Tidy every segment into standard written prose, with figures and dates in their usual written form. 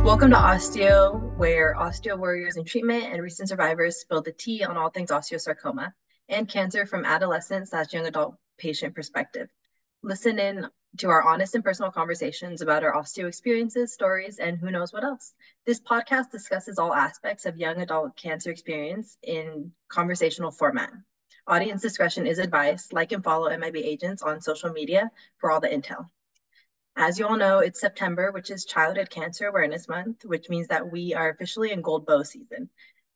Welcome to OsteoWarriors, where OsteoWarriors in treatment and recent survivors spill the tea on all things osteosarcoma and cancer from adolescent/young adult patient perspective. Listen in to our honest and personal conversations about our osteo experiences, stories, and who knows what else. This podcast discusses all aspects of young adult cancer experience in conversational format. Audience discretion is advised. Like and follow MIB agents on social media for all the intel. As you all know, it's September, which is Childhood Cancer Awareness Month, which means that we are officially in Gold Bow season.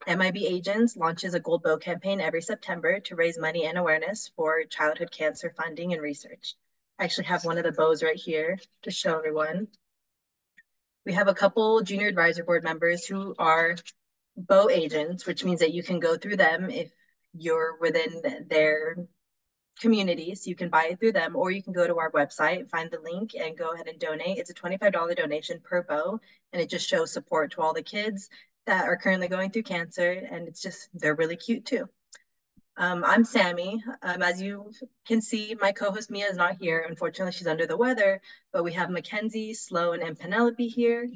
MIB Agents launches a Gold Bow campaign every September to raise money and awareness for childhood cancer funding and research. I actually have one of the bows right here to show everyone. We have a couple junior advisory board members who are bow agents, which means that you can go through them if you're within their communities. You can buy it through them, or you can go to our website, find the link, and go ahead and donate. It's a $25 donation per bow, and it just shows support to all the kids that are currently going through cancer, and they're really cute too. I'm Sammy. As you can see, my co-host Mia is not here. Unfortunately, she's under the weather, but we have Mackenzie, Sloane, and Penelope here.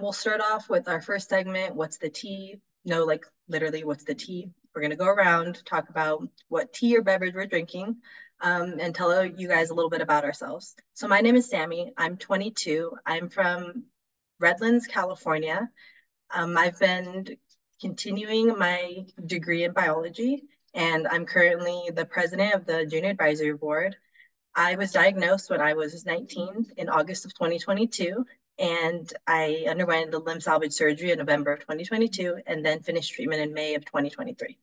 We'll start off with our first segment, What's the Tea? No, like literally, what's the tea? We're going to go around, talk about what tea or beverage we're drinking, and tell you guys a little bit about ourselves. So my name is Sammy. I'm 22. I'm from Redlands, California. I've been continuing my degree in biology, and I'm currently the president of the Junior Advisory Board. I was diagnosed when I was 19 in August of 2022, and I underwent the limb salvage surgery in November of 2022 and then finished treatment in May of 2023.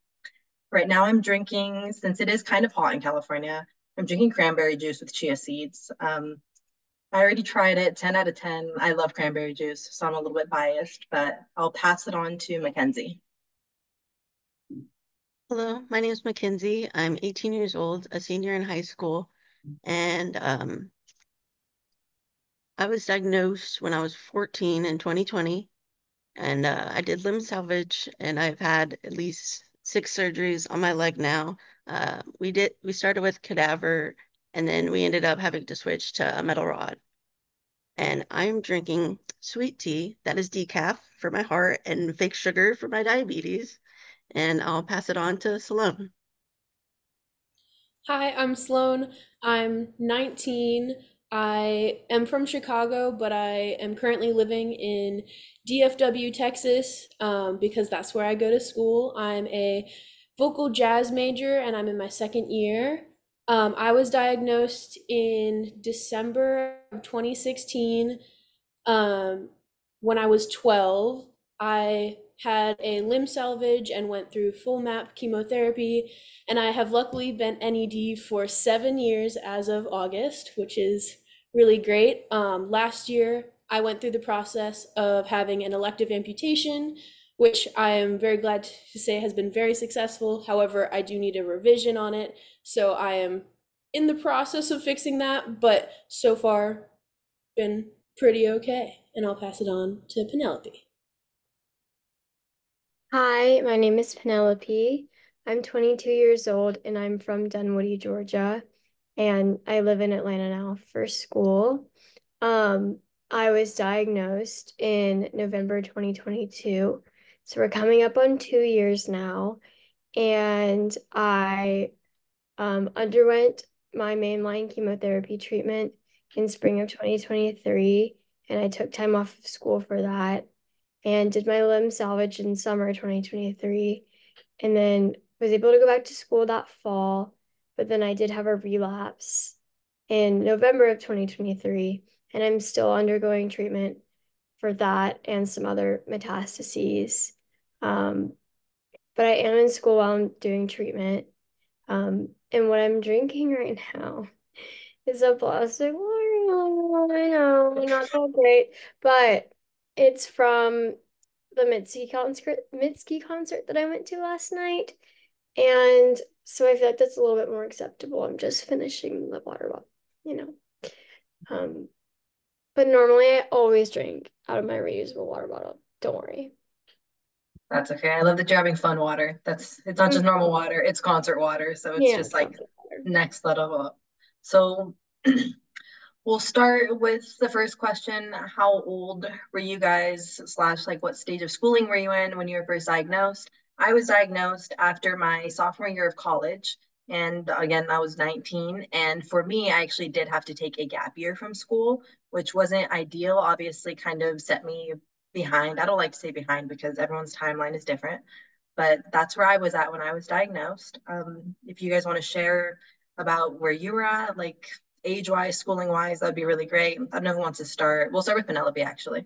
Right now I'm drinking, since it is kind of hot in California, I'm drinking cranberry juice with chia seeds. I already tried it, 10 out of 10. I love cranberry juice, so I'm a little bit biased, but I'll pass it on to Mackenzie. Hello, my name is Mackenzie. I'm 18 years old, a senior in high school, and I was diagnosed when I was 14 in 2020, and I did limb salvage, and I've had at least 6 surgeries on my leg now. We started with cadaver, and then we ended up having to switch to a metal rod. And I'm drinking sweet tea that is decaf for my heart and fake sugar for my diabetes, and I'll pass it on to Sloane. Hi, I'm Sloane. I'm 19. I am from Chicago, but I am currently living in DFW, Texas, because that's where I go to school. I'm a vocal jazz major and I'm in my second year. I was diagnosed in December of 2016. Um, when I was 12, I had a limb salvage and went through full MAP chemotherapy, and I have luckily been NED for 7 years as of August, which is really great. Last year, I went through the process of having an elective amputation, which I am very glad to say has been very successful. However, I do need a revision on it, so I am in the process of fixing that, but so far, been pretty okay. And I'll pass it on to Penelope. Hi, my name is Penelope. I'm 22 years old and I'm from Dunwoody, Georgia, and I live in Atlanta now for school. I was diagnosed in November 2022, so we're coming up on 2 years now, and I underwent my mainline chemotherapy treatment in spring of 2023, and I took time off of school for that and did my limb salvage in summer 2023, and then was able to go back to school that fall, but then I did have a relapse in November of 2023, and I'm still undergoing treatment for that and some other metastases. But I am in school while I'm doing treatment. And what I'm drinking right now is a plastic water. I know, not that great, but it's from the Mitski concert that I went to last night. And so I feel like that's a little bit more acceptable. I'm just finishing the water bottle, you know. Um, but normally I always drink out of my reusable water bottle. Don't worry. That's okay. I love that you're having fun water. It's not just normal water, it's concert water. So it's Yeah, just like concert water. next level up. So We'll start with the first question. How old were you guys, slash, like what stage of schooling were you in when you were first diagnosed? I was diagnosed after my sophomore year of college. And again, I was 19. And for me, I actually did have to take a gap year from school, which wasn't ideal. Obviously, kind of set me behind. I don't like to say behind because everyone's timeline is different, but that's where I was at when I was diagnosed. If you guys want to share about where you were at, like age wise, schooling wise, that'd be really great. I don't know who wants to start. We'll start with Penelope, actually.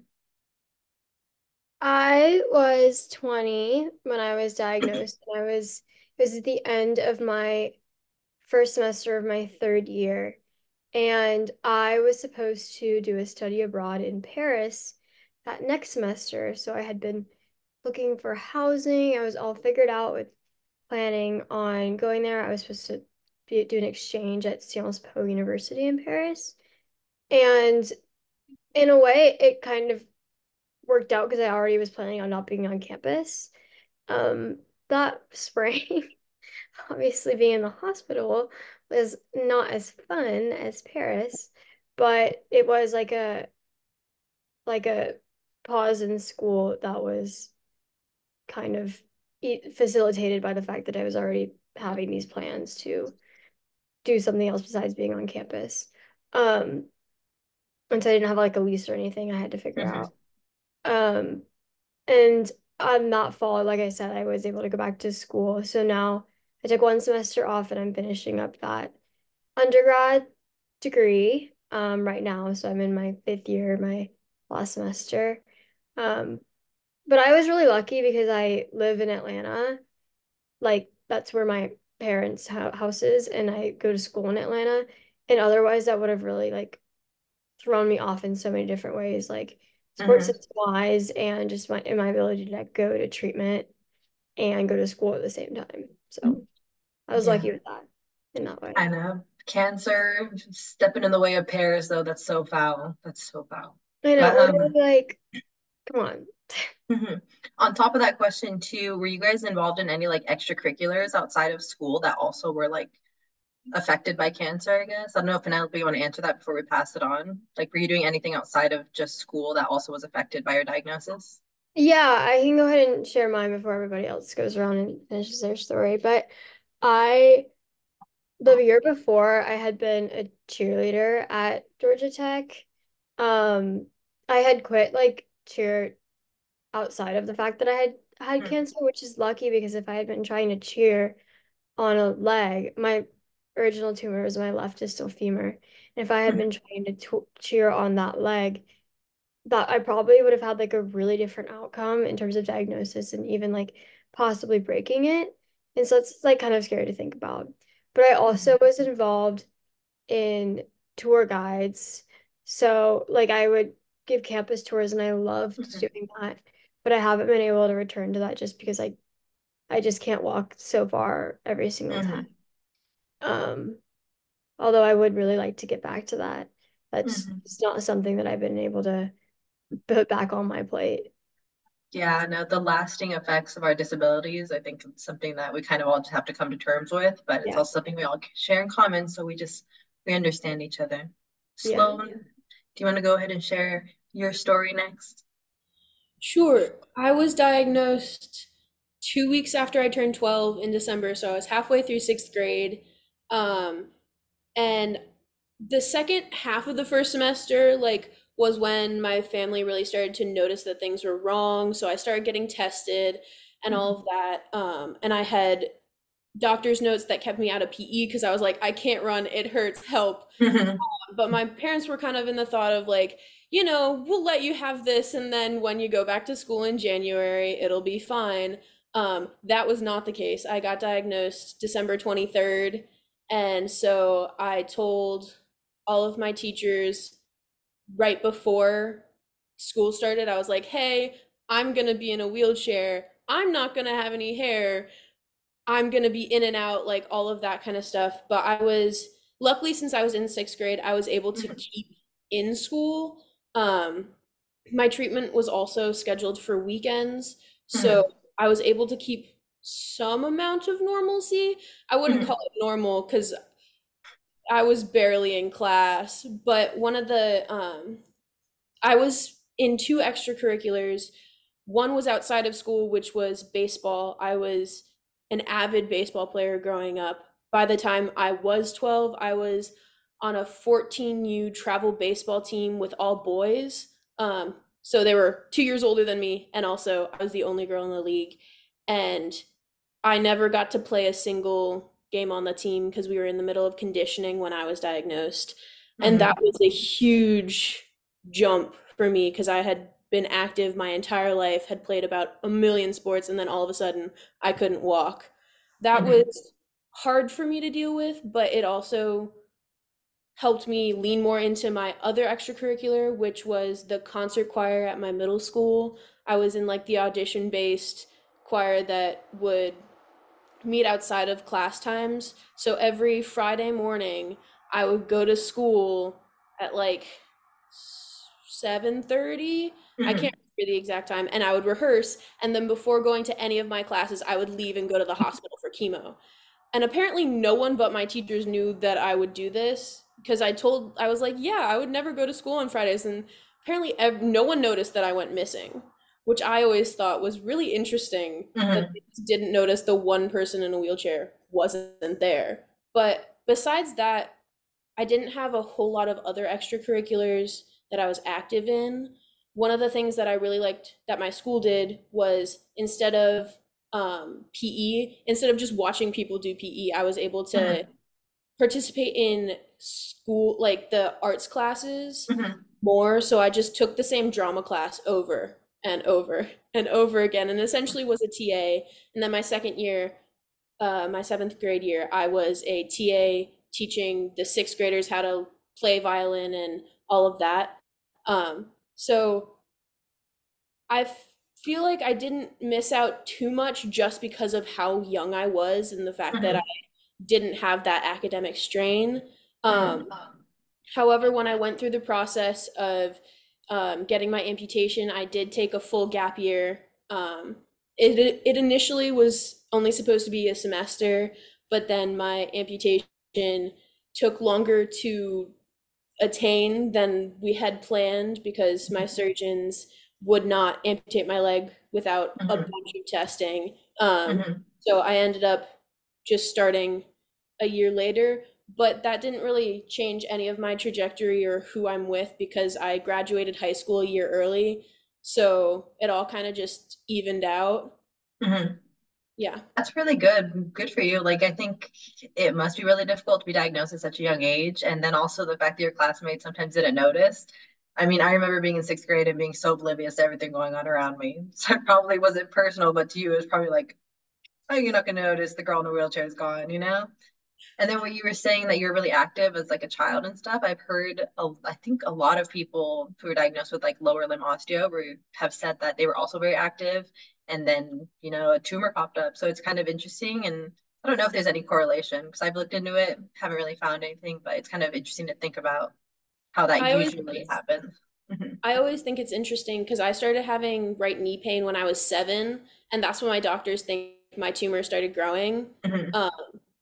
I was 20 when I was diagnosed, and it was at the end of my first semester of my third year. And I was supposed to do a study abroad in Paris that next semester. So I had been looking for housing. I was all figured out with planning on going there. I was supposed to do an exchange at Sciences Po University in Paris. And in a way, it kind of worked out because I already was planning on not being on campus. That spring, obviously being in the hospital was not as fun as Paris, but it was like a pause in school that was kind of facilitated by the fact that I was already having these plans to do something else besides being on campus. Um, and so I didn't have like a lease or anything I had to figure Mhm. out. Um, and on that fall, like I said, I was able to go back to school. So now I took one semester off and I'm finishing up that undergrad degree right now. So I'm in my fifth year, my last semester. Um, but I was really lucky because I live in Atlanta. Like that's where my parents' house is, and I go to school in Atlanta. And otherwise, that would have really like thrown me off in so many different ways, like sports Mhm. system wise, and just my ability to like, go to treatment and go to school at the same time. So I was Yeah, lucky with that in that I way. know. Cancer stepping in the way of pears, though, that's so foul. That's so foul. I know, But literally, like, come on. mhm. On top of that question too, were you guys involved in any like extracurriculars outside of school that also were like affected by cancer, I guess? I don't know if Penelope, you want to answer that before we pass it on. Like, were you doing anything outside of just school that also was affected by your diagnosis? Yeah, I can go ahead and share mine before everybody else goes around and finishes their story. But I, the year before, I had been a cheerleader at Georgia Tech. Um, I had quit like cheer outside of the fact that I had Mm, cancer, which is lucky because if I had been trying to cheer on a leg, my original tumor was my left distal femur. And if I had been mm, trying to cheer on that leg, that I probably would have had like a really different outcome in terms of diagnosis and even like possibly breaking it. And so it's like kind of scary to think about. But I also mm, was involved in tour guides. So like I would give campus tours and I loved mm, doing that. But I haven't been able to return to that just because I just can't walk so far every single time. mm, Um, although I would really like to get back to that. That's mm. it's not something that I've been able to put back on my plate. Yeah, no, the lasting effects of our disabilities, I think it's something that we kind of all just have to come to terms with, but it's Yeah. also something we all share in common, so we understand each other. Yeah. Sloane, do you want to go ahead and share your story next? Sure. I was diagnosed 2 weeks after I turned 12 in December, so I was halfway through sixth grade. Um, and the second half of the first semester, like, was when my family really started to notice that things were wrong. So I started getting tested and all Mhm. of that. And I had doctor's notes that kept me out of PE because I was like, I can't run, it hurts, help. Mhm. But my parents were kind of in the thought of like, you know, we'll let you have this, and then when you go back to school in January, it'll be fine. That was not the case. I got diagnosed December 23rd, and so I told all of my teachers right before school started, I was like, hey, I'm gonna be in a wheelchair. I'm not gonna have any hair. I'm going to be in and out, like all of that kind of stuff. But I was, luckily, since I was in sixth grade, I was able to Mhm. keep in school. Um, my treatment was also scheduled for weekends. So Mhm. I was able to keep some amount of normalcy. I wouldn't call Mhm. it normal because I was barely in class, but one of the I was in two extracurriculars. One was outside of school, which was baseball. I was an avid baseball player growing up. By the time I was 12, I was on a 14U travel baseball team with all boys. So they were 2 years older than me, and also I was the only girl in the league. And I never got to play a single game on the team because we were in the middle of conditioning when I was diagnosed. And that Mm-hmm. was a huge jump for me because I had been active my entire life, had played about a million sports, and then all of a sudden I couldn't walk. That Mm-hmm. was hard for me to deal with, but it also helped me lean more into my other extracurricular, which was the concert choir at my middle school. I was in like the audition based choir that would meet outside of class times. So every Friday morning, I would go to school at like 7:30. I Mm-hmm. can't remember the exact time, and I would rehearse. And then before going to any of my classes, I would leave and go to the hospital for chemo. And apparently, no one but my teachers knew that I would do this because I was like, yeah, I would never go to school on Fridays. And apparently, no one noticed that I went missing, which I always thought was really interesting that Mm-hmm. they just didn't notice the one person in a wheelchair wasn't there. But besides that, I didn't have a whole lot of other extracurriculars that I was active in. One of the things that I really liked that my school did was instead of PE, instead of just watching people do PE, I was able to Mm-hmm. participate in school, like the arts classes Mm-hmm. more. So I just took the same drama class over and over and over again and essentially was a TA. And then my second year, my seventh grade year, I was a TA teaching the sixth graders how to play violin and all of that. So I feel like I didn't miss out too much just because of how young I was and the fact that I Mm-hmm. didn't have that academic strain. Mm-hmm. However, when I went through the process of getting my amputation, I did take a full gap year. It initially was only supposed to be a semester, but then my amputation took longer to attain than we had planned because my surgeons would not amputate my leg without a Mm-hmm. bunch of testing. Mm-hmm. So I ended up just starting a year later, but that didn't really change any of my trajectory or who I'm with because I graduated high school a year early. So it all kind of just evened out. Mm-hmm. Yeah. That's really good. Good for you. Like, I think it must be really difficult to be diagnosed at such a young age. And then also the fact that your classmates sometimes didn't notice. I mean, I remember being in sixth grade and being so oblivious to everything going on around me. So it probably wasn't personal, but to you, it was probably like, oh, you're not gonna notice the girl in the wheelchair is gone, you know? And then what you were saying that you're really active as like a child and stuff, I've heard, I think a lot of people who are diagnosed with like lower limb osteo have said that they were also very active, and then a tumor popped up. So it's kind of interesting, and I don't know if there's any correlation because I've looked into it, haven't really found anything, but it's kind of interesting to think about how that I always usually happens. Hmm. I always think it's interesting because I started having right knee pain when I was 7, and that's when my doctors think my tumor started growing. Hmm. Um,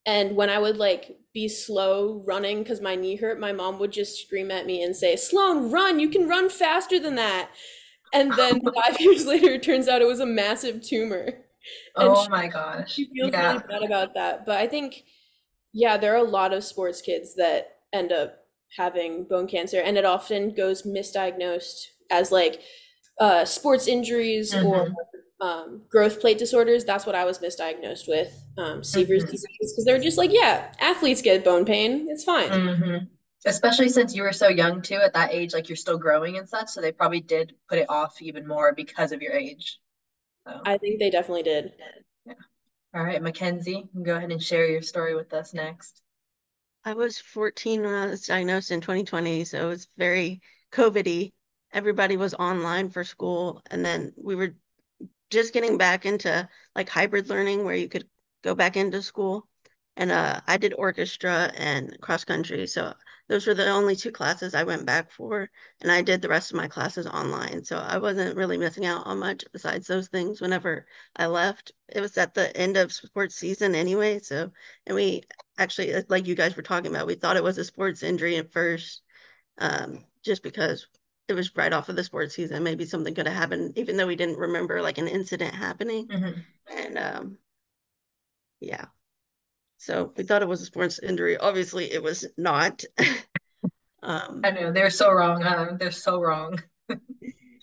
and when I would like be slow running because my knee hurt, my mom would just scream at me and say, "Sloane, run! You can run faster than that." And then 5 years later, it turns out it was a massive tumor, and Oh my gosh. she feels really Yeah. bad about that. But I think, yeah, there are a lot of sports kids that end up having bone cancer, and it often goes misdiagnosed as like sports injuries or Hmm. growth plate disorders. That's what I was misdiagnosed with, Sever's Hmm. disease, because they're just like, yeah, athletes get bone pain. It's fine. Hmm. Especially since you were so young too, at that age, like you're still growing and such, so they probably did put it off even more because of your age. So, I think they definitely did. yeah. All right, Mackenzie, you can go ahead and share your story with us next. I was 14 when I was diagnosed in 2020, so it was very COVID-y. Everybody was online for school, and then we were just getting back into like hybrid learning where you could go back into school. And I did orchestra and cross country, so those were the only 2 classes I went back for, and I did the rest of my classes online. So I wasn't really missing out on much besides those things whenever I left. It was at the end of sports season anyway, so and we actually, like you guys were talking about, we thought it was a sports injury at first, just because it was right off of the sports season. Maybe something could have happened, even though we didn't remember like an incident happening. Mm-hmm. And yeah, so we thought it was a sports injury. Obviously, it was not. I um, know they're so wrong, huh? They're so wrong.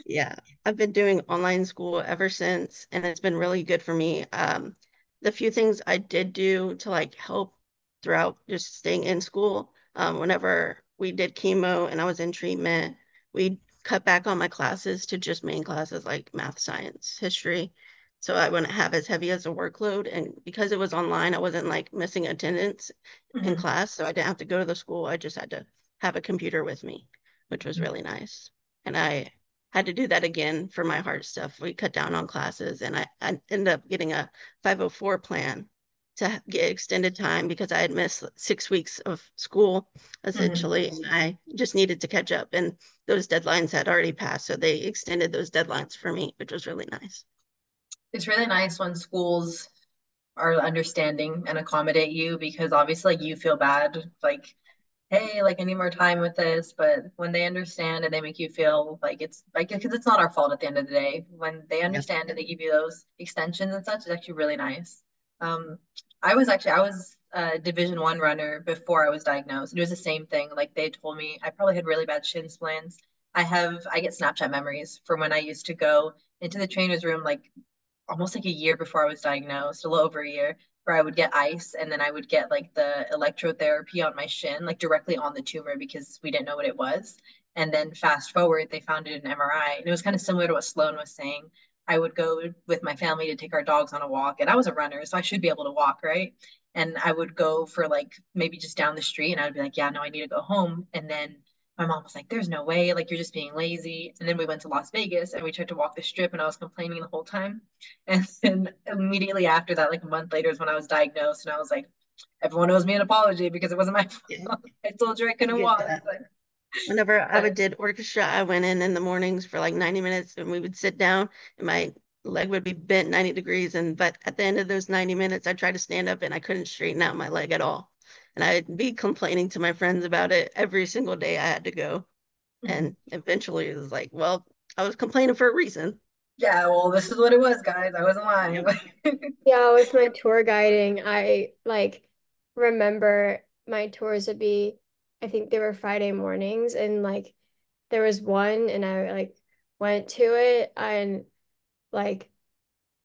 Yeah, I've been doing online school ever since, and it's been really good for me. The few things I did do to like help throughout just staying in school, whenever we did chemo and I was in treatment, we cut back on my classes to just main classes like math, science, history. So I wouldn't have as heavy as a workload. And because it was online, I wasn't like missing attendance in Mm-hmm. class. So I didn't have to go to the school. I just had to have a computer with me, which was really nice. And I had to do that again for my heart stuff. We cut down on classes, and I ended up getting a 504 plan to get extended time because I had missed 6 weeks of school Mm-hmm. essentially, and I just needed to catch up. And those deadlines had already passed, so they extended those deadlines for me, which was really nice. It's really nice when schools are understanding and accommodate you because obviously like you feel bad like hey, like I need more time with this. But when they understand and they make you feel like it's like, because it's not our fault at the end of the day, when they Yeah. understand and they give you those extensions and such, it's actually really nice. Um, I was a Division 1 runner before I was diagnosed. And it was the same thing. Like they told me I probably had really bad shin splints. I get Snapchat memories from when I used to go into the trainer's room like almost like a year before I was diagnosed, a little over a year, where I would get ice and then I would get like the electrotherapy on my shin, like directly on the tumor because we didn't know what it was. And then fast forward, they found it in MRI. And it was kind of similar to what Sloane was saying. I would go with my family to take our dogs on a walk, and I was a runner, so I should be able to walk, right? And I would go for like maybe just down the street, and I would be like, yeah, no, I need to go home. And then my mom was like, there's no way, like you're just being lazy. And then we went to Las Vegas and we tried to walk the strip, and I was complaining the whole time. And then immediately after that, like a month later, is when I was diagnosed, and I was like, everyone owes me an apology because it wasn't my Yeah, fault. I told you I I couldn't get walk. that. Like, Whenever I but would did orchestra, I went in the mornings for like 90 minutes and we would sit down and my leg would be bent 90 degrees. And but at the end of those 90 minutes, I tried to stand up and I couldn't straighten out my leg at all. And I'd be complaining to my friends about it every single day I had to go. And eventually it was like, well, I was complaining for a reason. yeah, well, this is what it was, guys. I wasn't lying. Yep. Yeah, with my tour guiding, I like remember my tours would be, I think they were Friday mornings, and like there was one, and I like went to it, and like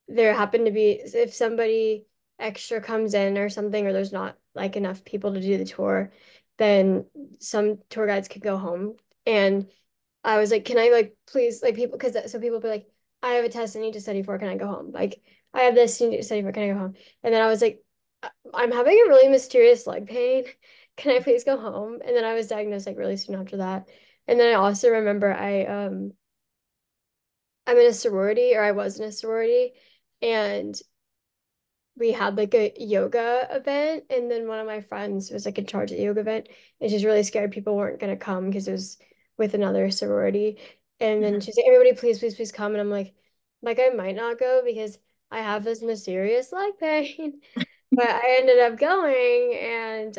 there happened to be, if somebody extra comes in or something, or there's not like enough people to do the tour, then some tour guides could go home. And I was like, can I like please like people, because so people be like, I have a test I need to study for, can I go home? Like I have this I need to study for, can I go home? And then I was like, I'm having a really mysterious leg pain. Can I please go home? And then I was diagnosed like really soon after that. And then I also remember I'm in a sorority, or I was in a sorority, and we had like a yoga event, and then one of my friends was like in charge of the yoga event, and she's really scared people weren't gonna come because it was with another sorority. And then she's like, everybody please, please, please come. And I'm like I might not go because I have this mysterious leg pain. But I ended up going, and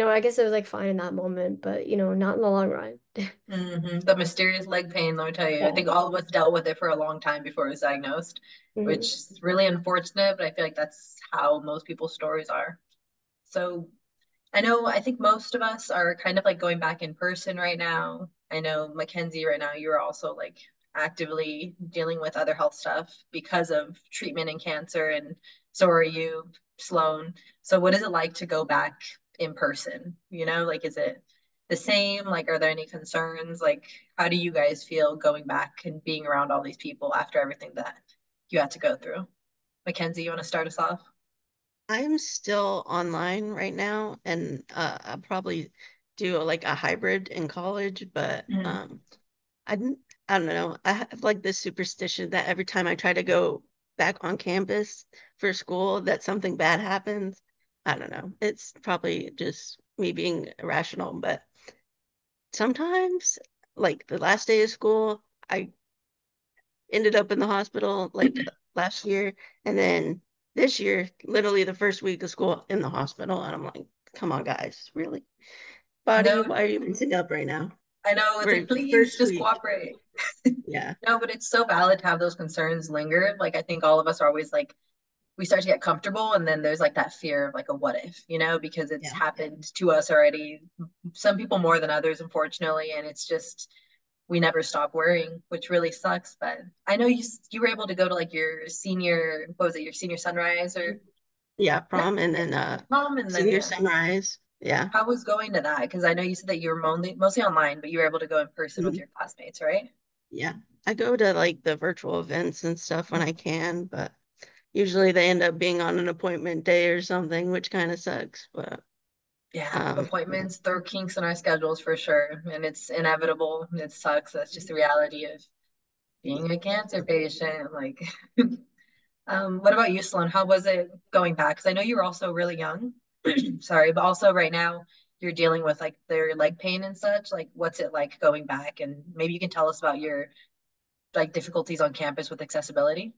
I guess it was like fine in that moment, but not in the long run. The mysterious leg pain, let me tell you. I Yeah. think all of us dealt with it for a long time before it was diagnosed, Mhm. which is really unfortunate, but I feel like that's how most people's stories are. So I think most of us are kind of like going back in person right now. I know Mackenzie right now, you're also like actively dealing with other health stuff because of treatment and cancer, and so are you, Sloane. So what is it like to go back in person? Like is it the same? Like are there any concerns? Like how do you guys feel going back and being around all these people after everything that you had to go through? Mackenzie, you want to start us off? I'm still online right now, and I'll probably do like a hybrid in college, but Mhm. I didn't, I don't know. I have like this superstition that every time I try to go back on campus for school, that something bad happens. I don't know. It's probably just me being irrational, but sometimes, like the last day of school, I ended up in the hospital like last year, and then this year, literally the first week of school in the hospital, and I'm like, come on, guys, really? Body, No, why are you messing up right now? I know. It's We're like, please first just week. cooperate. Yeah. No, but it's so valid to have those concerns linger. Like, I think all of us are always like, we start to get comfortable, and then there's like that fear of like a what if, because it's Yeah. happened to us already. Some people more than others, unfortunately, and it's just we never stop worrying, which really sucks. But I know you were able to go to like your senior, what was it, your senior sunrise or Yeah, yeah, prom and yeah, then prom, and then senior yeah. sunrise. Yeah. How was going to that? Because I know you said that you were mostly online, but you were able to go in person with Mhm. your classmates, right? Yeah. I go to like the virtual events and stuff when I Mhm. can, but usually they end up being on an appointment day or something, which kind of sucks. But Yeah, yeah. appointments, throw kinks in our schedules for sure, and it's inevitable. It sucks. That's just the reality of being a cancer patient. Like, what about you, Sloan? How was it going back? Because I know you were also really young. Sorry, but also right now you're dealing with like their leg pain and such. Like, what's it like going back? And maybe you can tell us about your like difficulties on campus with accessibility.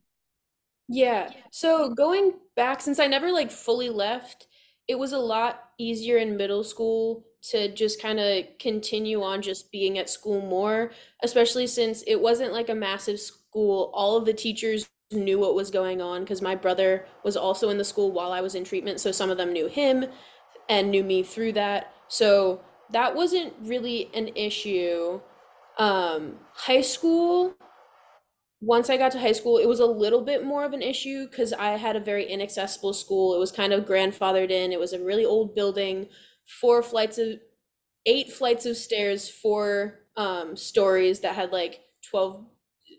Yeah. So going back, since I never like fully left, it was a lot easier in middle school to just kind of continue on just being at school more, especially since it wasn't like a massive school. All of the teachers knew what was going on because my brother was also in the school while I was in treatment. So some of them knew him and knew me through that. So that wasn't really an issue. High school, once I got to high school, it was a little bit more of an issue because I had a very inaccessible school. It was kind of grandfathered in. It was a really old building, 8 flights of stairs, 4 stories that had like 12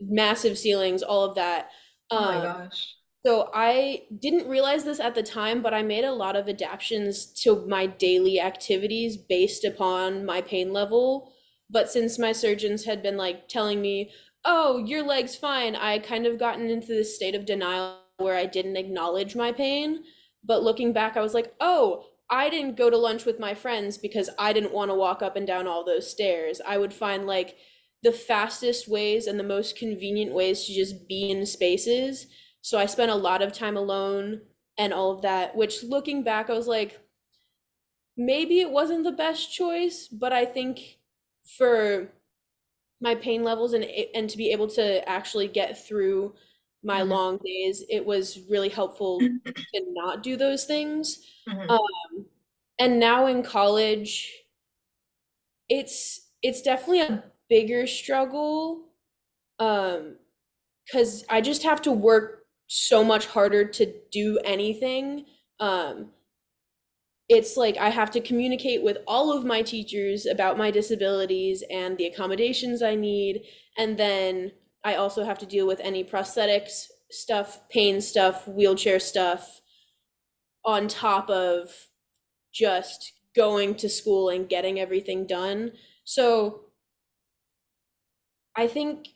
massive ceilings, all of that. Oh my Um, gosh. so I didn't realize this at the time, but I made a lot of adaptations to my daily activities based upon my pain level. But since my surgeons had been like telling me, "Oh, your leg's fine," I kind of gotten into this state of denial where I didn't acknowledge my pain. But looking back, I was like, "Oh, I didn't go to lunch with my friends because I didn't want to walk up and down all those stairs. I would find like the fastest ways and the most convenient ways to just be in spaces, so I spent a lot of time alone and all of that, which looking back, I was like, maybe it wasn't the best choice, but I think for my pain levels and to be able to actually get through my Mhm. long days, it was really helpful to not do those things. Mhm. Um, and now in college, it's definitely a bigger struggle. Um, because I just have to work so much harder to do anything. Um, it's like I have to communicate with all of my teachers about my disabilities and the accommodations I need. And then I also have to deal with any prosthetics stuff, pain stuff, wheelchair stuff on top of just going to school and getting everything done. So I think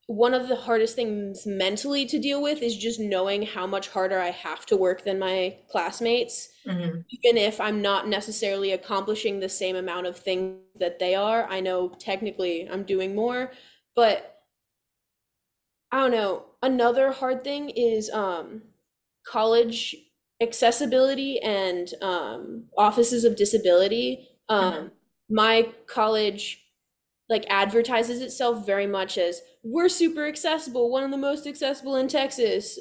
one of the hardest things mentally to deal with is just knowing how much harder I have to work than my classmates, Mhm. even if I'm not necessarily accomplishing the same amount of things that they are. I know technically I'm doing more, but I don't know. Another hard thing is college accessibility and offices of disability. Mhm. My college like advertises itself very much as we're super accessible, one of the most accessible in Texas.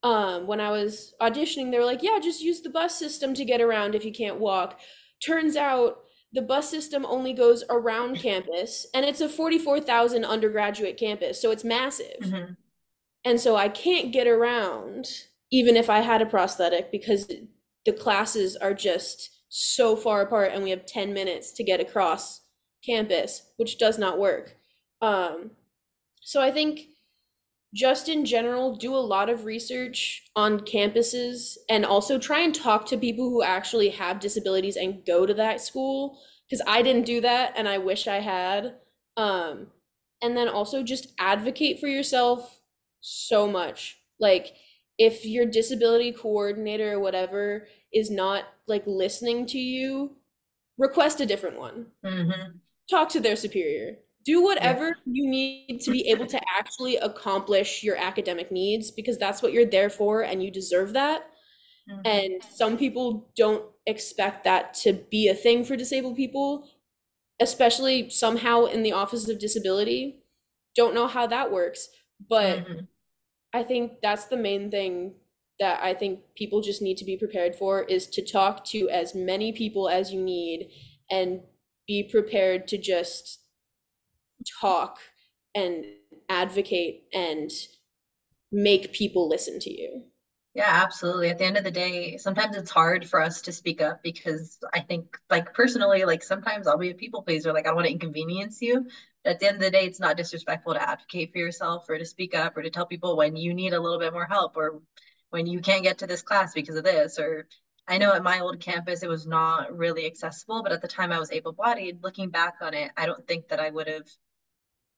When I was auditioning, they were like, yeah, just use the bus system to get around if you can't walk. Turns out the bus system only goes around campus, and it's a 44,000 undergraduate campus, so it's massive. Mhm. And so I can't get around even if I had a prosthetic because the classes are just so far apart and we have 10 minutes to get across campus, which does not work. Um, so I think just in general, do a lot of research on campuses and also try and talk to people who actually have disabilities and go to that school because I didn't do that and I wish I had. Um, and then also just advocate for yourself so much. Like if your disability coordinator or whatever is not like listening to you, request a different one. Mm-hmm. Talk to their superior. Do Yeah. whatever you need to be able to actually accomplish your academic needs because that's what you're there for and you deserve that. Mm-hmm. And some people don't expect that to be a thing for disabled people, especially somehow in the Office of Disability. Don't know how that works, but Mm-hmm. I think that's the main thing that I think people just need to be prepared for is to talk to as many people as you need and be prepared to just talk and advocate and make people listen to you. Yeah, absolutely. At the end of the day, sometimes it's hard for us to speak up because I think, like, personally, like, sometimes I'll be a people pleaser. Like, I don't want to inconvenience you. But at the end of the day, it's not disrespectful to advocate for yourself or to speak up or to tell people when you need a little bit more help or when you can't get to this class because of this. Or I know at my old campus, it was not really accessible, but at the time I was able-bodied. Looking back on it, I don't think that I would have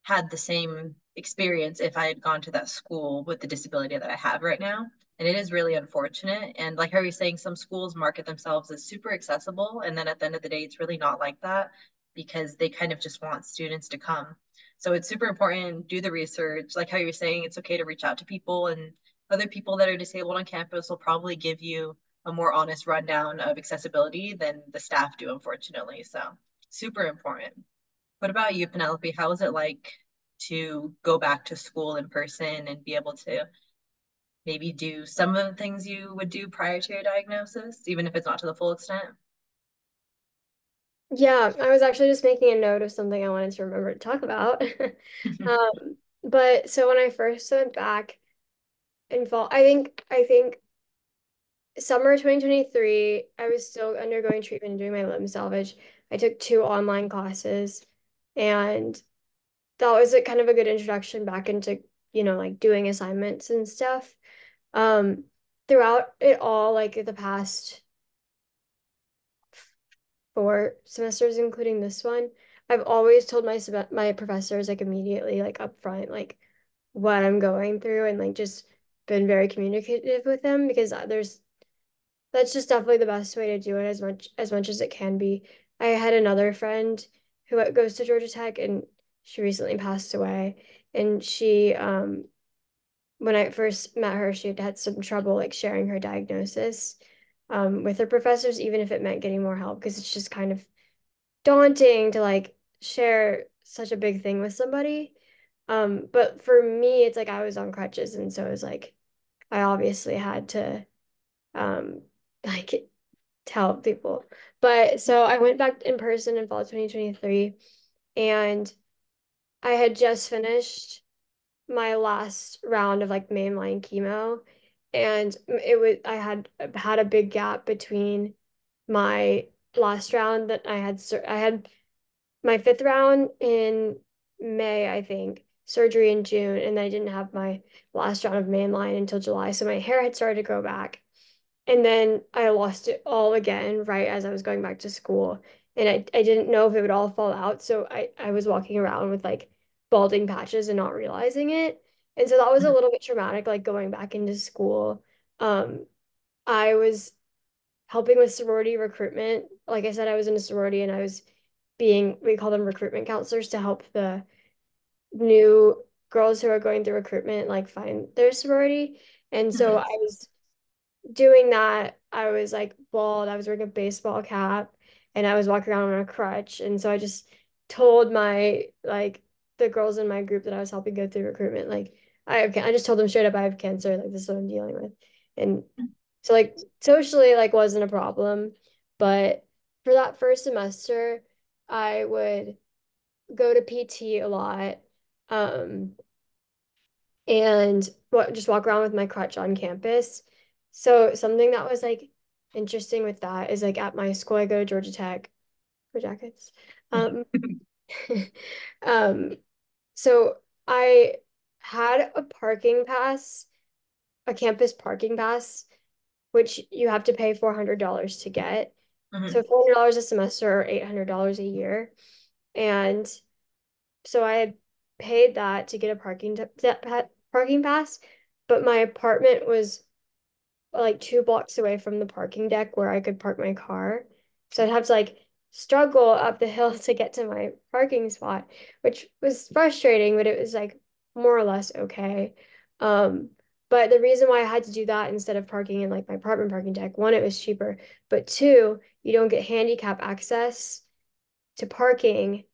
had the same experience if I had gone to that school with the disability that I have right now. And it is really unfortunate. And like Harry was saying, some schools market themselves as super accessible. And then at the end of the day, it's really not like that because they kind of just want students to come. So it's super important, do the research. Like how you were saying, it's okay to reach out to people and other people that are disabled on campus will probably give you a more honest rundown of accessibility than the staff do, unfortunately. So super important. What about you, Penelope? How is it like to go back to school in person and be able to maybe do some of the things you would do prior to your diagnosis, even if it's not to the full extent? Yeah, I was actually just making a note of something I wanted to remember to talk about. But so when I first went back in fall, I think summer 2023, I was still undergoing treatment and doing my limb salvage. I took two online classes, and that was a kind of a good introduction back into, like doing assignments and stuff. Um, Throughout it all, like the past 4 semesters, including this one, I've always told my professors like immediately, like upfront, like what I'm going through, and like just been very communicative with them because there's that's just definitely the best way to do it as much as it can be. I had another friend who goes to Georgia Tech, and she recently passed away, and she when I first met her, she had had some trouble like sharing her diagnosis with her professors, even if it meant getting more help, because it's just kind of daunting to like share such a big thing with somebody. But for me, it's like I was on crutches, and so it was like I obviously had to um like tell people. But so I went back in person in fall 2023, and I had just finished my last round of like mainline chemo, and I had a big gap between my last round that I had my fifth round in May, I think, surgery in June, and I didn't have my last round of mainline until July. So my hair had started to grow back. And then I lost it all again right as I was going back to school. And I didn't know if it would all fall out. So I was walking around with like balding patches and not realizing it. And so that was a little bit traumatic, like going back into school. Um, I was helping with sorority recruitment. Like I said, I was in a sorority, and I was we call them recruitment counselors, to help the new girls who are going through recruitment like find their sorority. And so I Nice. was doing that. I was like bald. I was wearing a baseball cap, and I was walking around on a crutch. And so I just told the girls in my group that I was helping go through recruitment, like I just told them straight up I have cancer, like this is what I'm dealing with. And so like socially like wasn't a problem. But for that first semester, I would go to PT a lot. Um, and just walk around with my crutch on campus. So something that was like interesting with that is like at my school, I go to Georgia Tech for jackets. Um, um, so I had a parking pass, a campus parking pass, which you have to pay $400 to get. So Mhm. $400 a semester or $800 a year. And so I had paid that to get a parking pass, but my apartment was like 2 blocks away from the parking deck where I could park my car. So I'd have to like struggle up the hill to get to my parking spot, which was frustrating, but it was like more or less okay. Um, but the reason why I had to do that instead of parking in like my apartment parking deck, one, it was cheaper, but two, you don't get handicap access to parking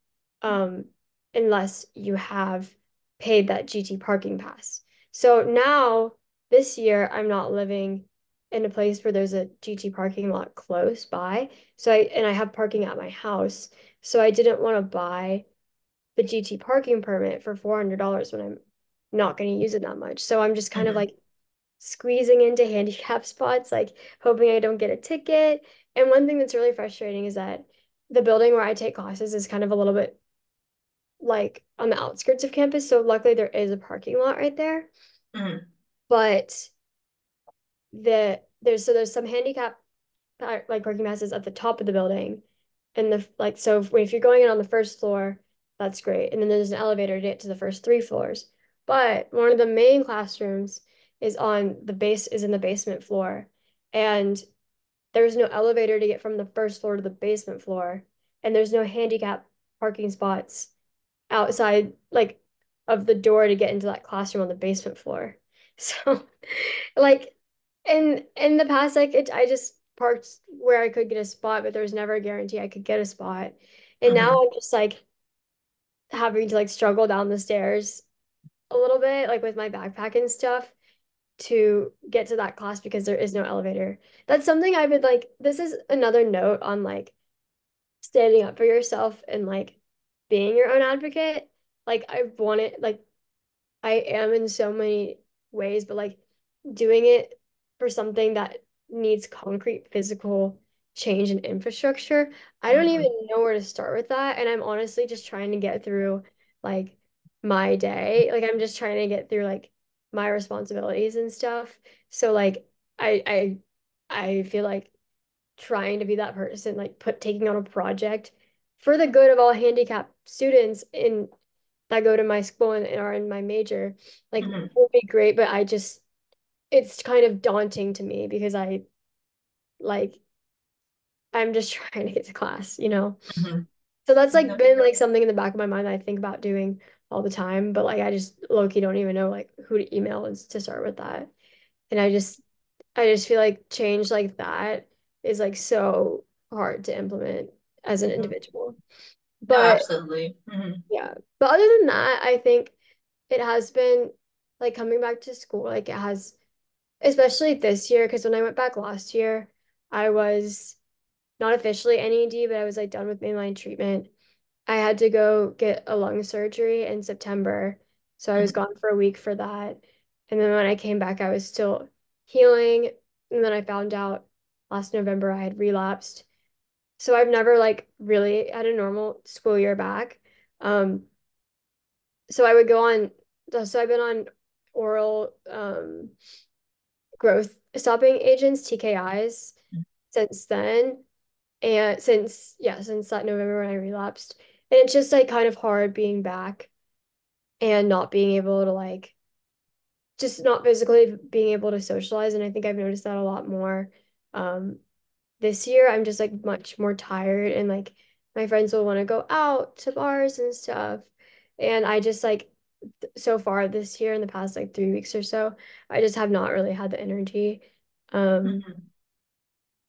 um, unless you have paid that GT parking pass. So now this year, I'm not living in a place where there's a GT parking lot close by. I have parking at my house. So I didn't want to buy the GT parking permit for $400 when I'm not going to use it that much. So I'm just kind of Mm-hmm. like squeezing into handicap spots, like hoping I don't get a ticket. And one thing that's really frustrating is that the building where I take classes is kind of a little bit like on the outskirts of campus. So luckily there is a parking lot right there. Mm-hmm. But there's some handicap like parking passes at the top of the building. And the like so if you're going in on the first floor, that's great. And then there's an elevator to get to the first 3 floors. But one of the main classrooms is in the basement floor. And there's no elevator to get from the first floor to the basement floor. And there's no handicap parking spots outside like of the door to get into that classroom on the basement floor. So like in the past I just parked where I could get a spot, but there was never a guarantee I could get a spot. And now Mm-hmm. I'm just like having to like struggle down the stairs a little bit, like with my backpack and stuff to get to that class because there is no elevator. That's something I would like. This is another note on like standing up for yourself and like being your own advocate. Like I've wanted, like I am in so many ways, but like doing it for something that needs concrete physical change and infrastructure, I don't even Mm-hmm. know where to start with that. And I'm honestly just trying to get through like my day. Like I'm just trying to get through like my responsibilities and stuff. So like I I feel like trying to be that person, like taking on a project for the good of all handicapped students in that go to my school and are in my major, like Mm-hmm. would be great. But it's kind of daunting to me because like I'm just trying to get to class, you know? Mm-hmm. So that's like Yeah. been like something in the back of my mind that I think about doing all the time, but like I just low-key don't even know like who to email is to start with that. And I just feel like change like that is like so hard to implement as an Mm-hmm. individual. No, But absolutely. Mm-hmm. yeah, but other than that, I think it has been like coming back to school, like it has, especially this year, because when I went back last year, I was not officially NED, but I was like done with mainline treatment. I had to go get a lung surgery in September. So I was Mm-hmm. gone for a week for that. And then when I came back, I was still healing. And then I found out last November I had relapsed. So I've never like really had a normal school year back. Um, so I would go on, so I've been on oral growth stopping agents, TKIs, since then. And since that November when I relapsed. And it's just like kind of hard being back and not being able to like just not physically being able to socialize. And I think I've noticed that a lot more. Um, this year I'm just like much more tired and like my friends will want to go out to bars and stuff. And I just like so far this year in the past like 3 weeks or so, I just have not really had the energy. Um, Mm-hmm.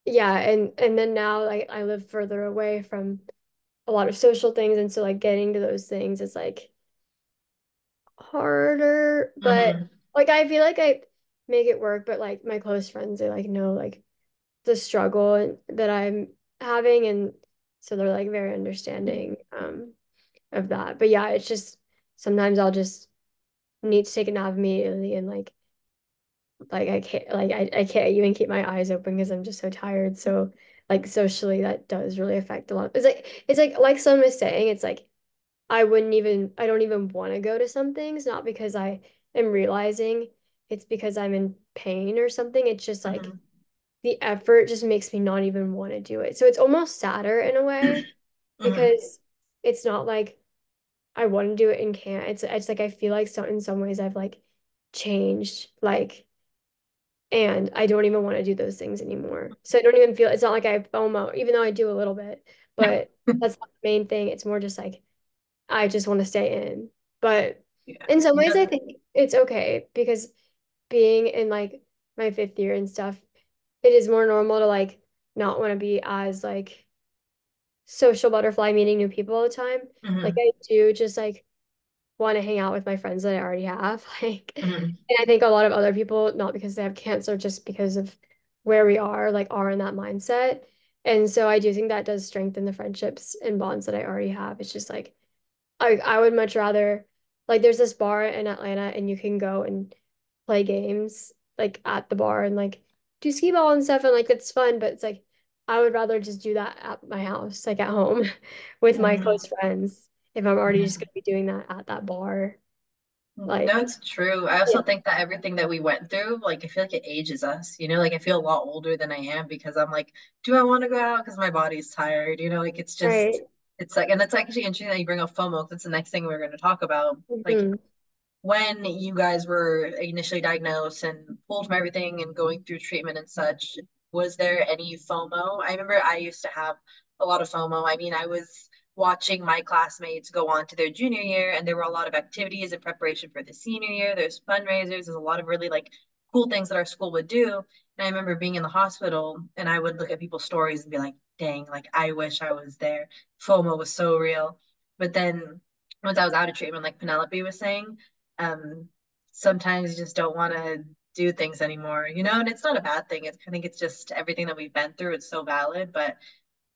yeah, and then now like I live further away from a lot of social things, and so like getting to those things is like harder, but Mm-hmm. like I feel like I make it work, but like my close friends they like know like the struggle that I'm having, and so they're like very understanding of that. But yeah, it's just sometimes I'll just need to take a nap immediately and like I can't even keep my eyes open because I'm just so tired. So like socially that does really affect a lot. It's like someone was saying, it's like I don't even want to go to some things, not because I am realizing it's because I'm in pain or something. It's just like Mm-hmm. the effort just makes me not even want to do it. So it's almost sadder in a way Mm-hmm. because it's not like I want to do it and can't. It's like I feel like in some ways I've like changed like and I don't even want to do those things anymore. So I don't even feel, it's not like I have FOMO, even though I do a little bit, but that's not the main thing. It's more just like I just want to stay in. But Yeah. in some You ways, I know, think it's okay because being in like my fifth year and stuff, it is more normal to like not want to be as like social butterfly meeting new people all the time. Like mhm, I do just like want to hang out with my friends that I already have. Like, mhm. and I think a lot of other people, not because they have cancer, just because of where we are, like are in that mindset. And so I do think that does strengthen the friendships and bonds that I already have. It's just like I would much rather like there's this bar in Atlanta and you can go and play games like at the bar and like do skee ball and stuff and like it's fun, but it's like I would rather just do that at my house, like at home with my Mhm. close friends if I'm already just Mhm. gonna be doing that at that bar. No, Like it's true. I yeah, also think that everything that we went through, like, I feel like it ages us, like I feel a lot older than I am because I'm like, do I want to go out? Because my body's tired, like it's just, right. it's like, and it's actually interesting that you bring up FOMO because it's the next thing we're going to talk about. Like, Hmm. when you guys were initially diagnosed and pulled from everything and going through treatment and such, was there any FOMO? I remember I used to have a lot of FOMO. I mean, I was watching my classmates go on to their junior year, and there were a lot of activities in preparation for the senior year. There's fundraisers, there's a lot of really like cool things that our school would do. And I remember being in the hospital and I would look at people's stories and be like, dang, like I wish I was there. FOMO was so real. But then once I was out of treatment, like Penelope was saying, um, sometimes you just don't want to do things anymore, and it's not a bad thing. I think it's just everything that we've been through. It's so valid, but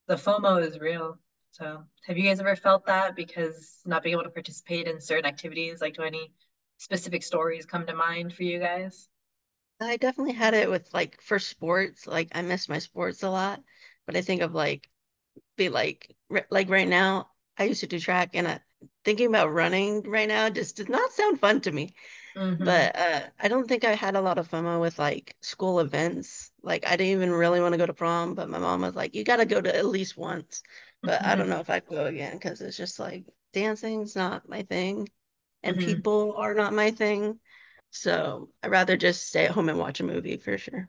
the FOMO is real. So, have you guys ever felt that because not being able to participate in certain activities? Like, do any specific stories come to mind for you guys? I definitely had it with like for sports. Like I miss my sports a lot, but I think of like be like right now. I used to do track, and thinking about running right now just does not sound fun to me. Mm-hmm. But I don't think I had a lot of FOMO with like school events. Like I didn't even really want to go to prom, but my mom was like, "You got to go to at least once." But I don't Mm-hmm. know if I'd go again because it's just like dancing's not my thing, and Mm-hmm. people are not my thing. So I'd rather just stay at home and watch a movie for sure.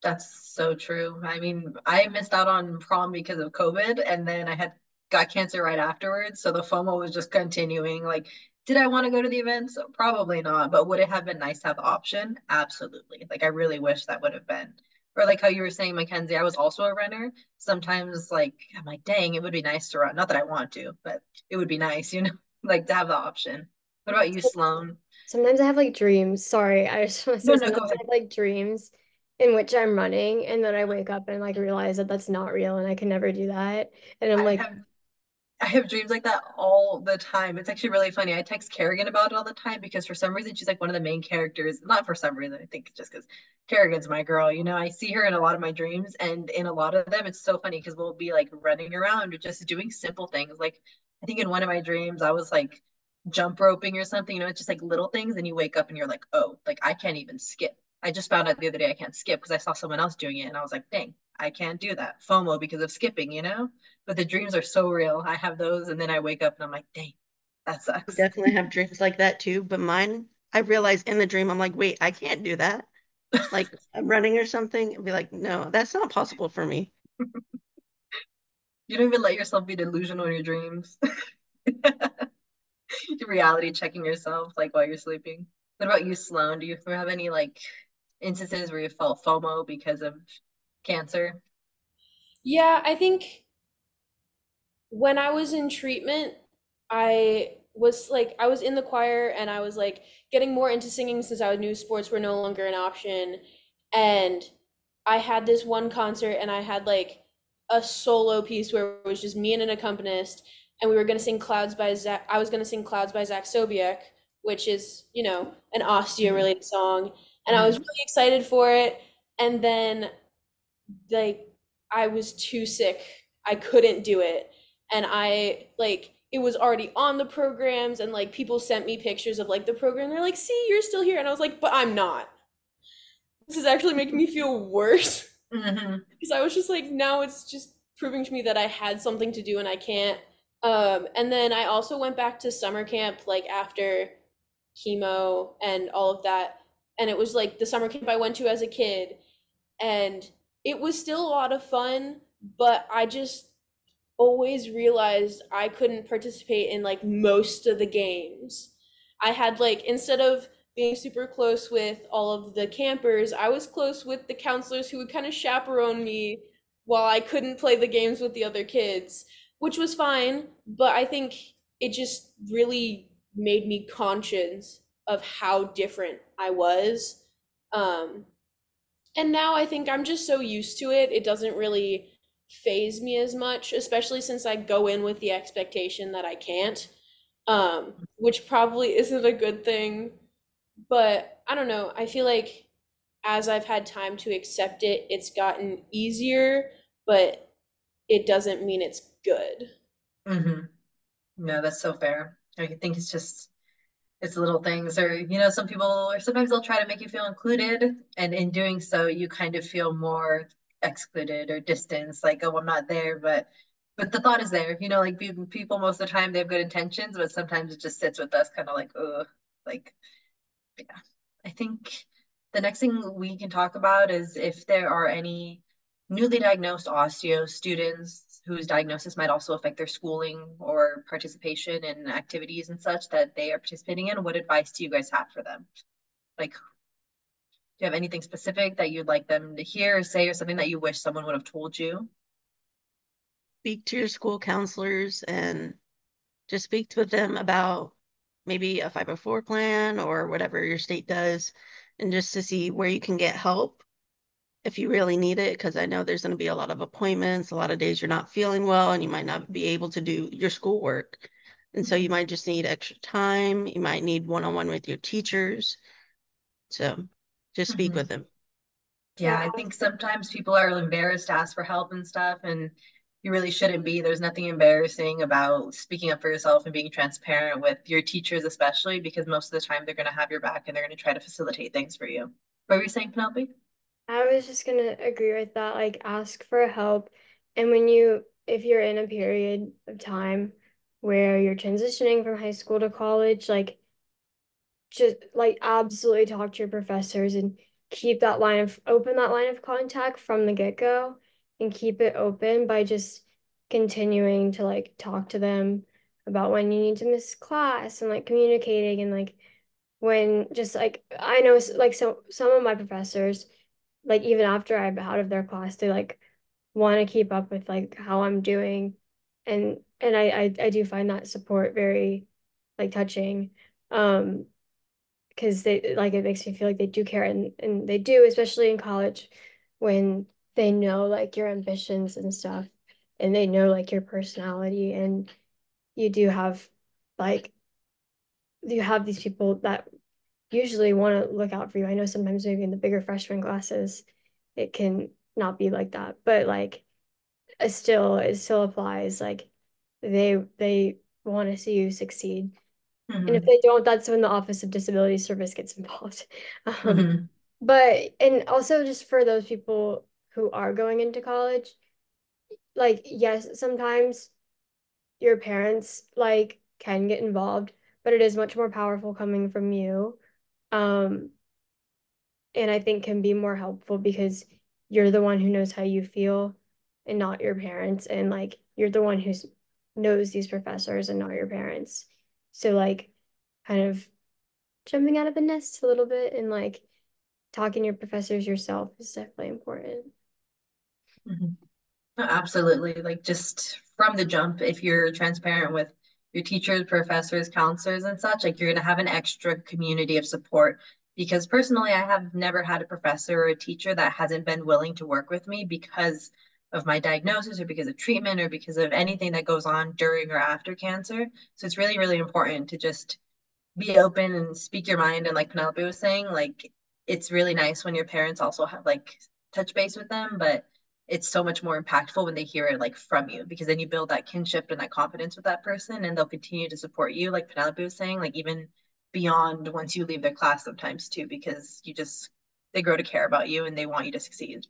That's so true. I mean, I missed out on prom because of COVID, and then I had got cancer right afterwards. So the FOMO was just continuing. Like, did I want to go to the events? Probably not. But would it have been nice to have the option? Absolutely. Like, I really wish that would have been. Or like how you were saying, Mackenzie, I was also a runner. Sometimes, like, I'm like, dang, it would be nice to run. Not that I want to, but it would be nice, like to have the option. What about you, Sloane? Sometimes I have like dreams. Sorry, I just want to No, say no, go sometimes I ahead. have like dreams in which I'm running and then I wake up and like realize that that's not real and I can never do that. And I'm I like, have I have dreams like that all the time. It's actually really funny. I text Kerrigan about it all the time because for some reason she's like one of the main characters. Not for some reason, I think just because Kerrigan's my girl. I see her in a lot of my dreams, and in a lot of them, it's so funny because we'll be like running around or just doing simple things. Like I think in one of my dreams, I was like jump roping or something. It's just like little things, and you wake up and you're like, oh, like I can't even skip. I just found out the other day I can't skip because I saw someone else doing it, and I was like, dang, I can't do that. FOMO because of skipping. But the dreams are so real. I have those, and then I wake up and I'm like, dang, that I sucks. definitely have dreams like that too, but mine, I realize in the dream, I'm like, wait, I can't do that. Like I'm running or something, and be like, no, that's not possible for me. You don't even let yourself be delusional in your dreams. Reality checking yourself like while you're sleeping. What about you, Sloan? Do you have any like instances where you felt FOMO because of cancer? Yeah, I think when I was in treatment, I was in the choir and I was like getting more into singing since I knew sports were no longer an option. And I had this one concert and I had like a solo piece where it was just me and an accompanist, and we were gonna sing Clouds by Zach. I was gonna sing Clouds by Zach Sobiek, which is, an osteo Mhm. related song. And I was Mhm. really excited for it. And then like I was too sick. I couldn't do it. And it was already on the programs, and like people sent me pictures of like the program. They're like, "See, you're still here." And I was like, "But I'm not." This is actually making me feel worse Mhm. because I was just like, now it's just proving to me that I had something to do and I can't. And then I also went back to summer camp like after chemo and all of that. and it was like the summer camp I went to as a kid, and it was still a lot of fun, but I just always realized I couldn't participate in like most of the games. I had like, instead of being super close with all of the campers, I was close with the counselors who would kind of chaperone me while I couldn't play the games with the other kids, which was fine, but I think it just really made me conscious of how different I was. Um, and now I think I'm just so used to it, it doesn't really phase me as much, especially since I go in with the expectation that I can't, which probably isn't a good thing. But I don't know. I feel like as I've had time to accept it, it's gotten easier, but it doesn't mean it's good. Hmm. No, that's so fair. I think it's little things, or some people, or sometimes they'll try to make you feel included, and in doing so you kind of feel more excluded or distanced, like, oh, I'm not there, but the thought is there, like people most of the time they have good intentions, but sometimes it just sits with us kind of like, oh, like, yeah. I think the next thing we can talk about is if there are any newly diagnosed osteo students whose diagnosis might also affect their schooling or participation in activities and such that they are participating in. What advice do you guys have for them? Like, do you have anything specific that you'd like them to hear or say, or something that you wish someone would have told you? Speak to your school counselors and just speak with them about maybe a 504 plan or whatever your state does, and just to see where you can get help if you really need it, because I know there's going to be a lot of appointments, a lot of days you're not feeling well, and you might not be able to do your schoolwork. And so you might just need extra time. You might need one-on-one with your teachers. So just speak Mhm. with them. Yeah, Yeah, I think sometimes people are embarrassed to ask for help and stuff, and you really shouldn't be. There's nothing embarrassing about speaking up for yourself and being transparent with your teachers, especially because most of the time they're going to have your back and they're going to try to facilitate things for you. What were you saying, Penelope? I was just gonna agree with that. Like, ask for help. And if you're in a period of time where you're transitioning from high school to college, like, just like absolutely talk to your professors and keep that line of contact from the get-go and keep it open by just continuing to like talk to them about when you need to miss class and like communicating and like when just like I know like some of my professors, like even after I'm out of their class, they like want to keep up with like how I'm doing, and I do find that support very like touching, because they like it makes me feel like they do care, and they do, especially in college when they know like your ambitions and stuff, and they know like your personality, and you do have like you have these people that usually want to look out for you. I know sometimes maybe in the bigger freshman classes, it can not be like that, but like it still applies. Like they want to see you succeed. And if Hmm. they don't, that's when the Office of Disability Service gets involved. Um, Hmm. and also just for those people who are going into college, like yes, sometimes your parents like can get involved, but it is much more powerful coming from you. Um, and I think can be more helpful because you're the one who knows how you feel and not your parents, and like you're the one who knows these professors and not your parents. So like kind of jumping out of the nest a little bit and like talking to your professors yourself is definitely important. Hmm. Absolutely. Like, just from the jump, if you're transparent with your teachers, professors, counselors, and such, like, you're going to have an extra community of support. Because personally, I have never had a professor or a teacher that hasn't been willing to work with me because of my diagnosis or because of treatment or because of anything that goes on during or after cancer. So it's really, really important to just be open and speak your mind. And like Penelope was saying, like, it's really nice when your parents also have like touch base with them, but it's so much more impactful when they hear it like from you, because then you build that kinship and that confidence with that person, and they'll continue to support you, like Penelope was saying, like even beyond once you leave their class sometimes too, because they grow to care about you and they want you to succeed.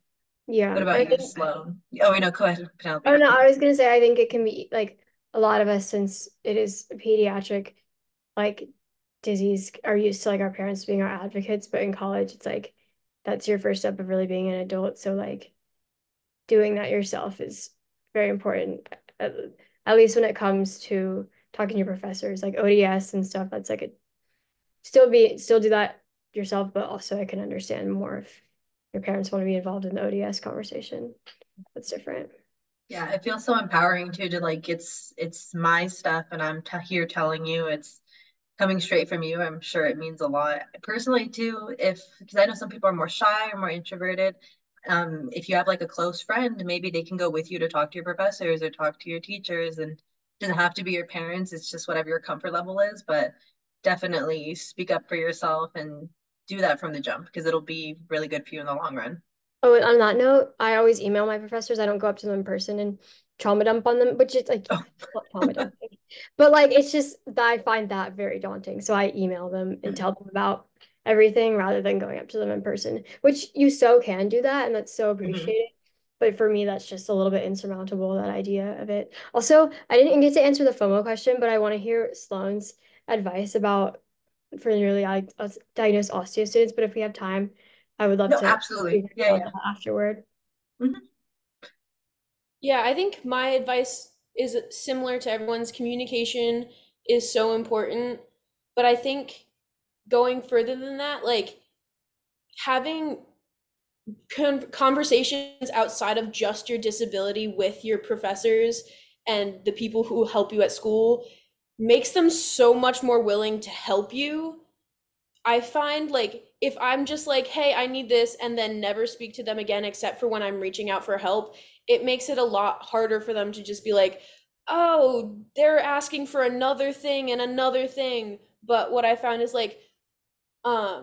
What Yeah. about you, Sloane? Oh, wait, no, go ahead, Oh Penelope. no, I was gonna say I think it can be like a lot of us since it is a pediatric like disease are used to like our parents being our advocates, but in college it's like that's your first step of really being an adult. So like doing that yourself is very important. At least when it comes to talking to your professors, like ODS and stuff, that's like a still do that yourself, but also I can understand more if your parents want to be involved in the ODS conversation. That's different. Yeah, it feels so empowering too to like it's my stuff and I'm t here telling you it's coming straight from you. I'm sure it means a lot. Personally too, if because I know some people are more shy or more introverted. If you have like a close friend, maybe they can go with you to talk to your professors or talk to your teachers, and it doesn't have to be your parents. It's just whatever your comfort level is, but definitely speak up for yourself and do that from the jump because it'll be really good for you in the long run. Oh, and on that note, I always email my professors. I don't go up to them in person and trauma dump on them, which is like Oh. not trauma dumping. But like it's just that I find that very daunting. So I email them and tell them about everything rather than going up to them in person, which you so can do that, and that's so Mhm. appreciated. But for me, that's just a little bit insurmountable, that idea of it. Also, I didn't get to answer the FOMO question, but I want to hear Sloane's advice about for newly diagnosed osteo students. But if we have time, I would love No, to absolutely. hear Yeah, about yeah. that afterward. Mhm. Yeah, I think my advice is similar to everyone's. Communication is so important, but I think going further than that, like having conversations outside of just your disability with your professors and the people who help you at school makes them so much more willing to help you. I find like if I'm just like, hey, I need this, and then never speak to them again except for when I'm reaching out for help, it makes it a lot harder for them to just be like, oh, they're asking for another thing and another thing. But what I found is like,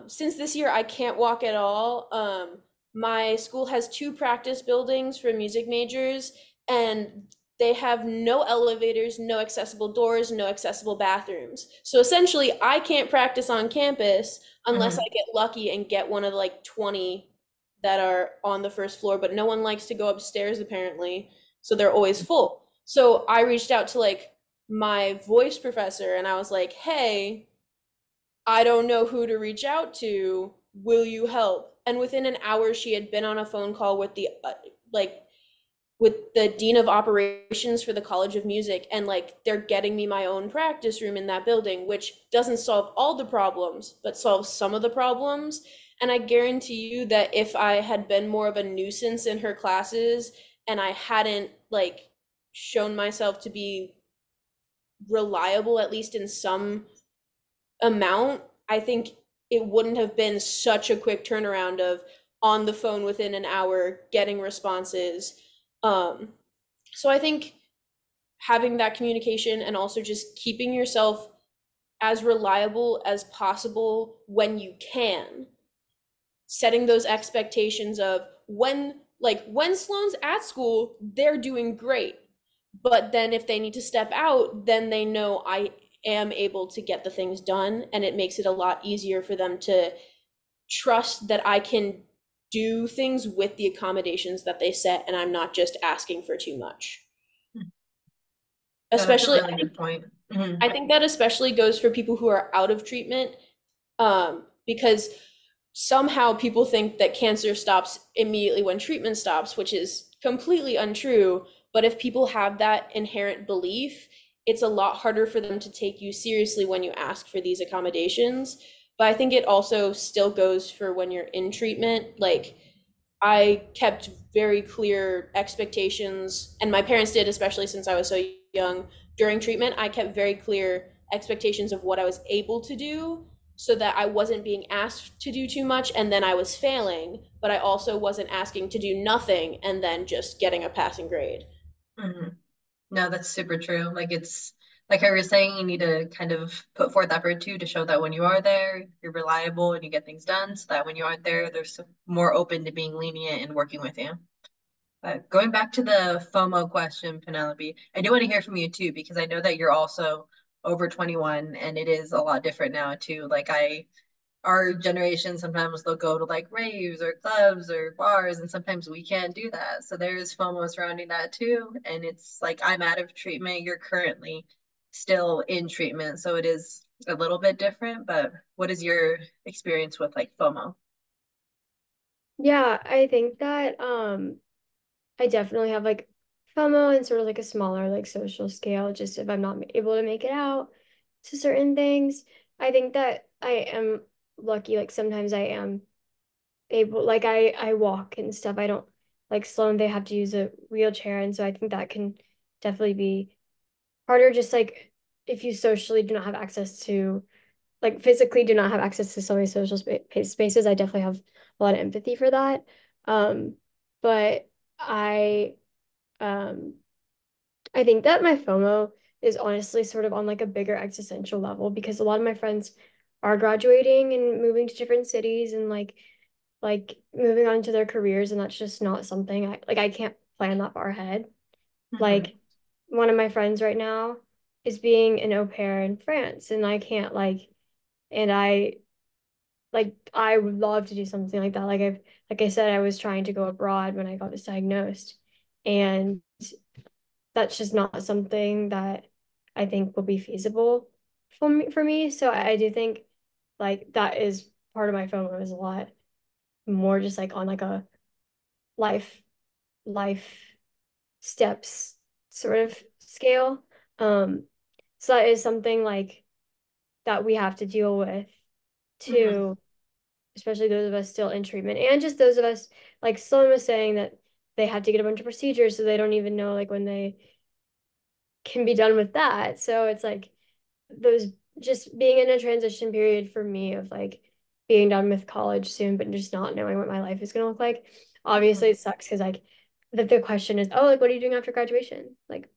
since this year I can't walk at all, my school has two practice buildings for music majors, and they have no elevators, no accessible doors, no accessible bathrooms. So essentially, I can't practice on campus unless I Mhm. get lucky and get one of the like 20 that are on the first floor, but no one likes to go upstairs apparently. So they're always full. So I reached out to like my voice professor and I was like, hey, I don't know who to reach out to. Will you help? And within an hour, she had been on a phone call with the like with the dean of operations for the College of Music, and like they're getting me my own practice room in that building, which doesn't solve all the problems, but solves some of the problems. And I guarantee you that if I had been more of a nuisance in her classes and I hadn't like shown myself to be reliable, at least in some amount, I think it wouldn't have been such a quick turnaround of on the phone within an hour getting responses. Um, so I think having that communication and also just keeping yourself as reliable as possible when you can, setting those expectations of when Sloane's at school, they're doing great. But then if they need to step out, then they know I am able to get the things done, and it makes it a lot easier for them to trust that I can do things with the accommodations that they set and I'm not just asking for too much. No, that's a Especially really good point. Mhm. I think that especially goes for people who are out of treatment, because somehow people think that cancer stops immediately when treatment stops, which is completely untrue. But if people have that inherent belief, it's a lot harder for them to take you seriously when you ask for these accommodations. But I think it also still goes for when you're in treatment. Like, I kept very clear expectations, and my parents did, especially since I was so young. During treatment, I kept very clear expectations of what I was able to do so that I wasn't being asked to do too much and then I was failing, but I also wasn't asking to do nothing and then just getting a passing grade. Mhm. No, that's super true. Like it's like I was saying, you need to kind of put forth effort too to show that when you are there, you're reliable and you get things done, so that when you aren't there, there's some more open to being lenient and working with you. But going back to the FOMO question, Penelope, I do want to hear from you too, because I know that you're also over 21 and it is a lot different now too. Our generation, sometimes they'll go to like raves or clubs or bars, and sometimes we can't do that. So there's FOMO surrounding that too. And it's like, I'm out of treatment. You're currently still in treatment, so it is a little bit different, but what is your experience with like FOMO? Yeah, I think that I definitely have like FOMO and sort of like a smaller like social scale, just if I'm not able to make it out to certain things. I think that I am lucky, like sometimes I am able, like I walk and stuff. I don't like Sloane, they have to use a wheelchair, and so I think that can definitely be harder, just like if you socially do not have access to, like physically do not have access to so many social spaces. I definitely have a lot of empathy for that. But I um I think that my FOMO is honestly sort of on like a bigger existential level, because a lot of my friends are graduating and moving to different cities and like moving on to their careers, and that's just not something I can't plan that far ahead. Mm-hmm. Like one of my friends right now is being an au pair in France, and I can't and I would love to do something like that. Like I said, I was trying to go abroad when I got this diagnosed, and that's just not something that I think will be feasible for me. So I do think like that is part of my FOMO, is a lot more just like on like a life life steps sort of scale. Um, so that is something like that we have to deal with Mm-hmm. too, especially those of us still in treatment, and just those of us, like Sloan was saying, that they had to get a bunch of procedures, so they don't even know like when they can be done with that. So it's like those, just being in a transition period for me of like being done with college soon, but just not knowing what my life is going to look like. Obviously, it sucks because like the question is, oh, like what are you doing after graduation? Like,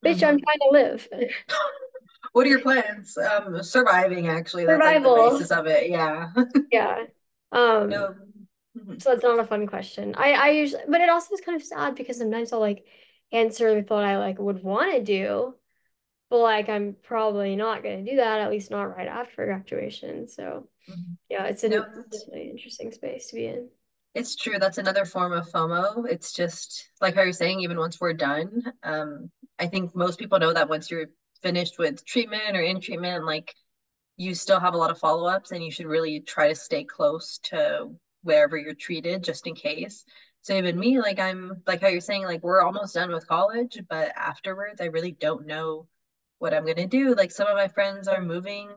bitch, I'm Mm-hmm. trying to live. What are your plans? Surviving, actually. That's like the Survival. basis of it. Yeah. Yeah. Um, No. Mhm. so that's not a fun question. I usually, but it also is kind of sad because sometimes I'll like answer with what I like would want to do, but like I'm probably not going to do that, at least not right after graduation. So Mhm. yeah, it's No, an really interesting space to be in. it's true. That's another form of FOMO. It's just like how you're saying, even once we're done, I think most people know that once you're finished with treatment or in treatment, like you still have a lot of follow-ups and you should really try to stay close to wherever you're treated just in case. So even me, like I'm like how you're saying, like we're almost done with college, but afterwards I really don't know what I'm gonna do. Like some of my friends are moving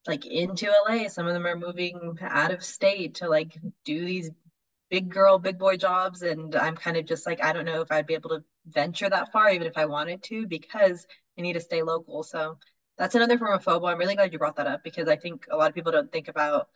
like into LA, some of them are moving out of state to like do these big girl, big boy jobs. And I'm kind of just like, I don't know if I'd be able to venture that far, even if I wanted to, because I need to stay local. So that's another form of FOMO. I'm really glad you brought that up because I think a lot of people don't think about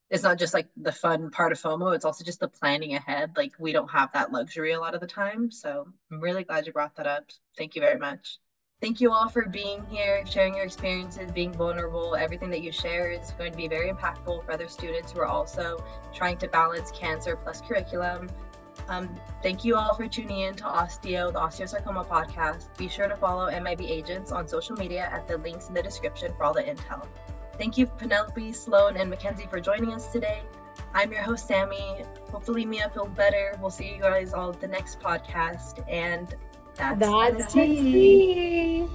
it's not just like the fun part of FOMO, it's also just the planning ahead. Like we don't have that luxury a lot of the time. So I'm really glad you brought that up. Thank you very much. Thank you all for being here, sharing your experiences, being vulnerable. Everything that you share is going to be very impactful for other students who are also trying to balance cancer plus curriculum. Thank you all for tuning in to OsteAo, the osteosarcoma podcast. Be sure to follow MIB agents on social media at the links in the description for all the intel. Thank you, Penelope, Sloane, and Mackenzie for joining us today. I'm your host, Sammy. Hopefully Mia feels better. We'll see you guys all at the next podcast. And that's That's tea. tea.